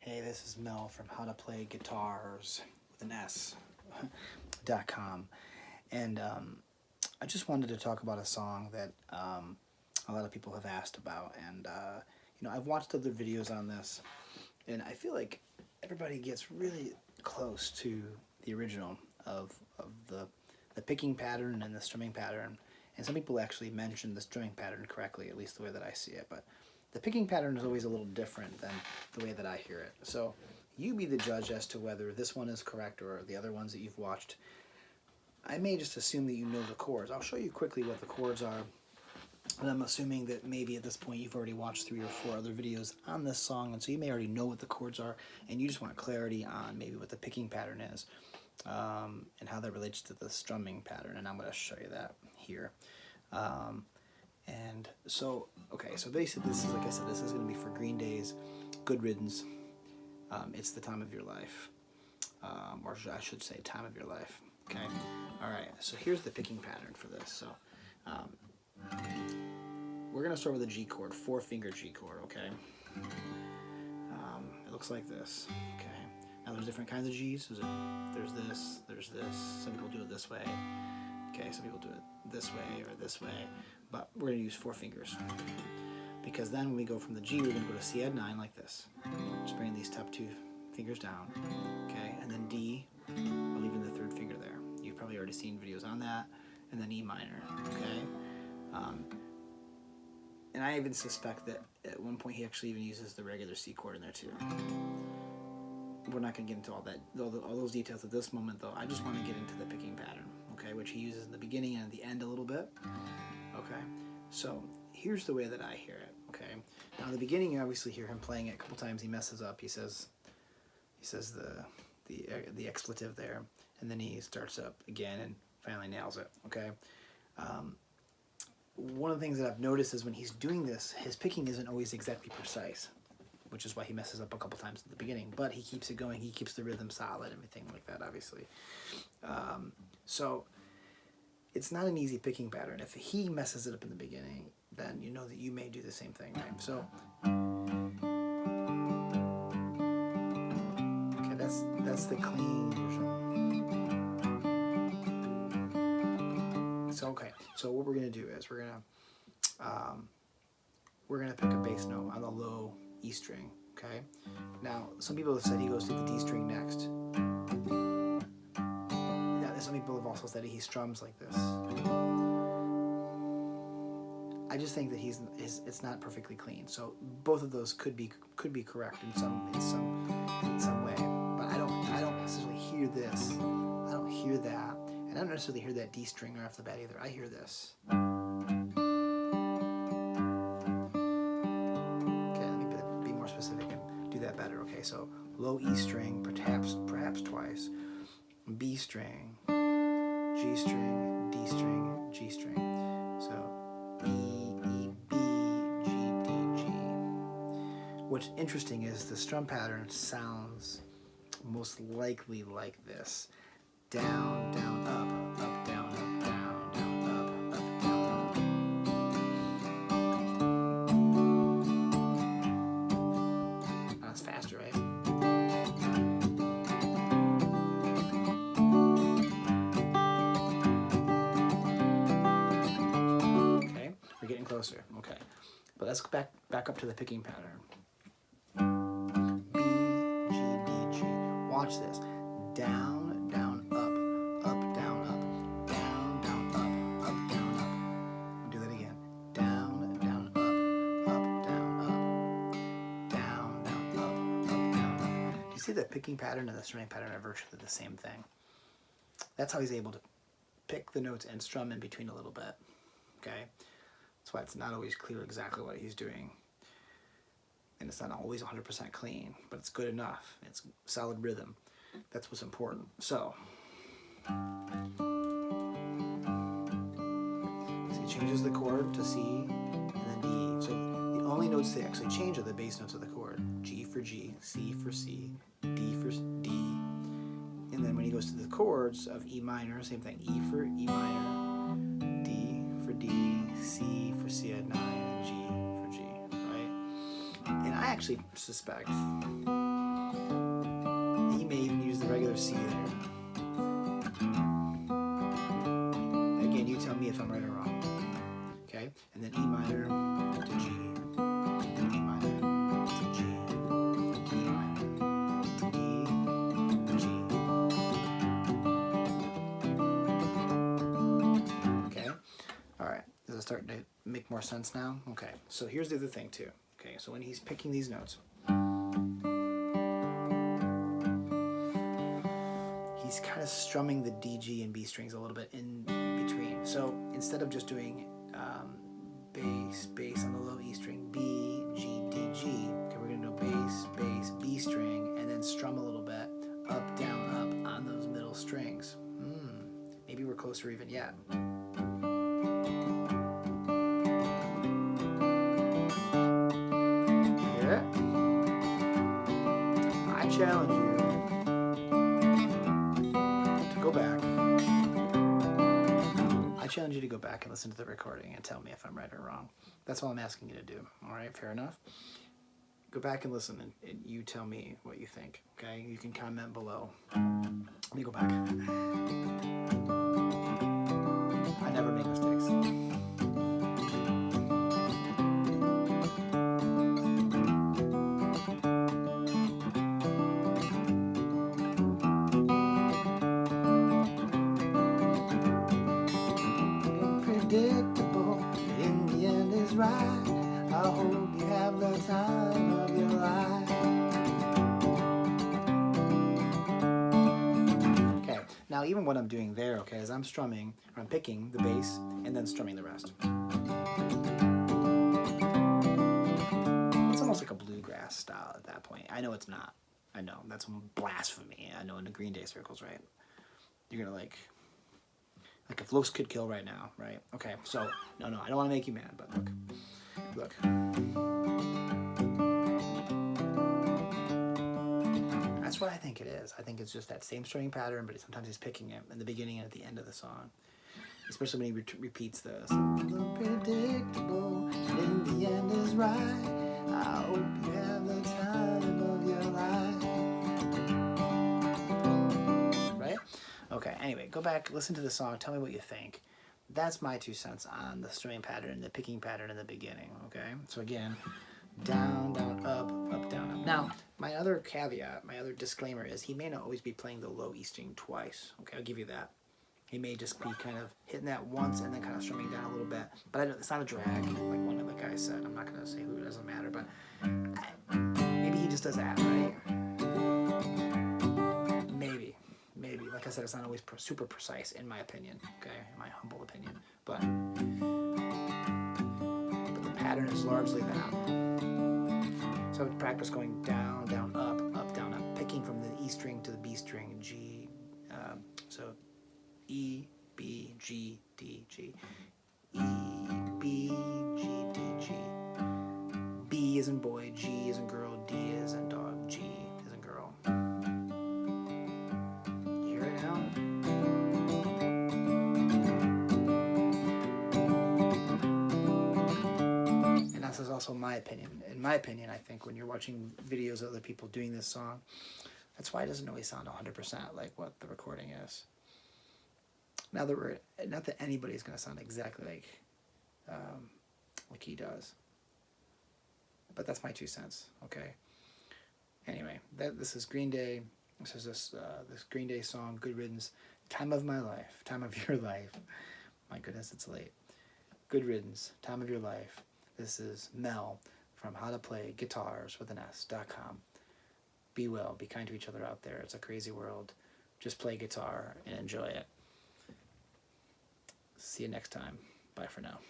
Hey, this is Mel from How to Play Guitars with an S.com, and I just wanted to talk about a song that a lot of people have asked about, and I've watched other videos on this, and I feel like everybody gets really close to the original of the picking pattern and the strumming pattern, and some people actually mention the strumming pattern correctly, at least the way that I see it, but the picking pattern is always a little different than the way that I hear it. So you be the judge as to whether this one is correct or the other ones that you've watched. I may just assume that you know the chords. I'll show you quickly what the chords are, and I'm assuming that maybe at this point you've already watched 3 or 4 other videos on this song, and so you may already know what the chords are, and you just want clarity on maybe what the picking pattern is and how that relates to the strumming pattern, and I'm going to show you that here. And so, okay, so basically this is, like I said, this is going to be for Green Day's Good Riddance. It's the time of your life, or I should say time of your life, okay? All right, so here's the picking pattern for this. So we're going to start with a G chord, 4-finger G chord, okay? It looks like this, okay? Now there's different kinds of Gs. There's this. Some people do it this way. Okay, some people do it this way or this way, but we're going to use 4 fingers. Because then when we go from the G, we're going to go to C add 9 like this. Just bring these top 2 fingers down, okay? And then D, we're leaving the 3rd finger there. You've probably already seen videos on that. And then E minor, okay? And I even suspect that at one point he actually even uses the regular C chord in there too. We're not going to get into all that, all those details at this moment though. I just want to get into the picking pattern, okay, which he uses in the beginning and at the end a little bit, okay? So here's the way that I hear it, okay? Now in the beginning you obviously hear him playing it a couple times. He messes up. He says the expletive there, and then he starts up again and finally nails it, okay? One of the things that I've noticed is when he's doing this, his picking isn't always exactly precise, which is why he messes up a couple times at the beginning, but he keeps it going. He keeps the rhythm solid, everything like that, obviously. So it's not an easy picking pattern. If he messes it up in the beginning, then you know that you may do the same thing, right? So, okay, that's the clean version. So okay, so what we're gonna do is we're gonna pick a bass note on the low E string. Okay. Now some people have said he goes to the D string next. Yeah, some people have also said he strums like this. I just think that it's not perfectly clean. So both of those could be correct in some way. But I don't necessarily hear this. I don't hear that. And I don't necessarily hear that D string right off the bat either. I hear this. Okay, let me be more specific and do that better. Okay, so low E string, perhaps twice. B string, G string, D string, G string. So E, B, G, D, G. What's interesting is the strum pattern sounds most likely like this. Down, down, up, down, up, down, down, up, down, up. That's faster, right? Okay, we're getting closer. Okay, but let's go back up to the picking pattern. B, G, D, G. Watch this. Down. See the picking pattern and the strumming pattern are virtually the same thing. That's how he's able to pick the notes and strum in between a little bit, okay? That's why it's not always clear exactly what he's doing. And it's not always 100% clean, but it's good enough. It's solid rhythm. That's what's important. So he changes the chord to C and then D. So the only notes they actually change are the bass notes of the chord. G for G, C for C, D for D, and then when he goes to the chords of E minor, same thing, E for E minor, D for D, C for C add 9, and G for G, right? And I actually suspect He may even use the regular C there. Again, you tell me if I'm right or wrong. Okay, and then E minor to G, E minor to G, E minor, E, G. Okay, all right. Is it starting to make more sense now? Okay, so here's the other thing too. Okay, so when he's picking these notes, he's kind of strumming the D, G, and B strings a little bit in between. So instead of just doing bass, bass on the low E string, B, G, D, G, okay, we're gonna do bass, bass, B string, and then strum a little bit, up, down, up on those middle strings. Maybe we're closer even yet. Hear it? I challenge you to go back. I challenge you to go back and listen to the recording and tell me if I'm right or wrong. That's all I'm asking you to do. All right, fair enough? Go back and listen, and you tell me what you think, okay? You can comment below. Let me go back. I never make mistakes. Predictable, in the end is right. I hope you have the time of your life. Okay, now even what I'm doing there, okay, is I'm strumming, or I'm picking the bass and then strumming the rest. It's almost like a bluegrass style at that point. I know it's not. I know, that's blasphemy. I know in the Green Day circles, right? You're gonna like if looks could kill right now, right? Okay, so, no, I don't want to make you mad, but look. That's what I think it is. I think it's just that same strumming pattern, but sometimes he's picking it in the beginning and at the end of the song. Especially when he repeats this. Predictable, in the end is right. I hope you have the time of your life. Right? Okay, anyway, go back, listen to the song, tell me what you think. That's my 2 cents on the strumming pattern, the picking pattern in the beginning, okay? So again, down, down, up, up, down, up. Now, my other caveat, my other disclaimer is he may not always be playing the low E string twice, okay? I'll give you that. He may just be kind of hitting that once and then kind of strumming down a little bit. But it's not a drag, like one of the guys said. I'm not going to say who, it doesn't matter, but maybe he just does that, right? Maybe. Like I said, it's not always super precise, in my opinion, okay? In my humble opinion. But the pattern is largely that. So I would practice going down, down, up, down, up, picking from the E string to the B string, G. So E, B, G, D, G. E, B, G, D, G. B as in boy, G as in girl, D as in dog, G as in girl. You hear it now? And this is also my opinion. In my opinion, I think when you're watching videos of other people doing this song, that's why it doesn't always sound 100% like what the recording is. Now that not that anybody's going to sound exactly like he does, but that's my 2 cents. Okay. Anyway, this is Green Day. This is this Green Day song, "Good Riddance." Time of my life, time of your life. My goodness, it's late. Good Riddance, time of your life. This is Mel from howtoplayguitars.com. Be well, be kind to each other out there. It's a crazy world. Just play guitar and enjoy it. See you next time. Bye for now.